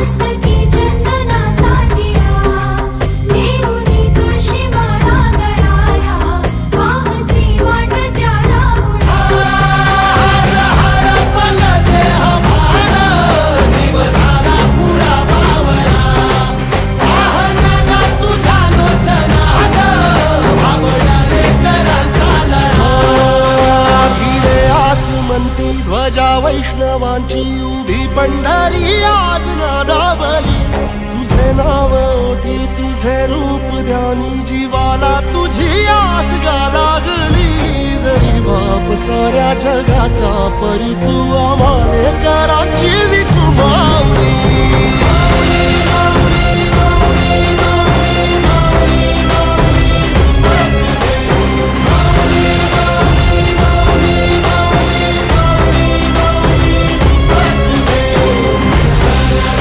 मस्तकी चंदनाचा टिळा देऊनी तुळशी माळा गळाया वाहसी वाटत्या राहुळा म्हणती ध्वजा वैष्णवांची उभी पंढरी आज नादावली तुझे नाव ओठी तुझे रूप ध्यानी जीवाला तुझी आस गा लागली जरी बाप साऱ्या जगाचा परी तू आम्हाले कराची विठू माऊली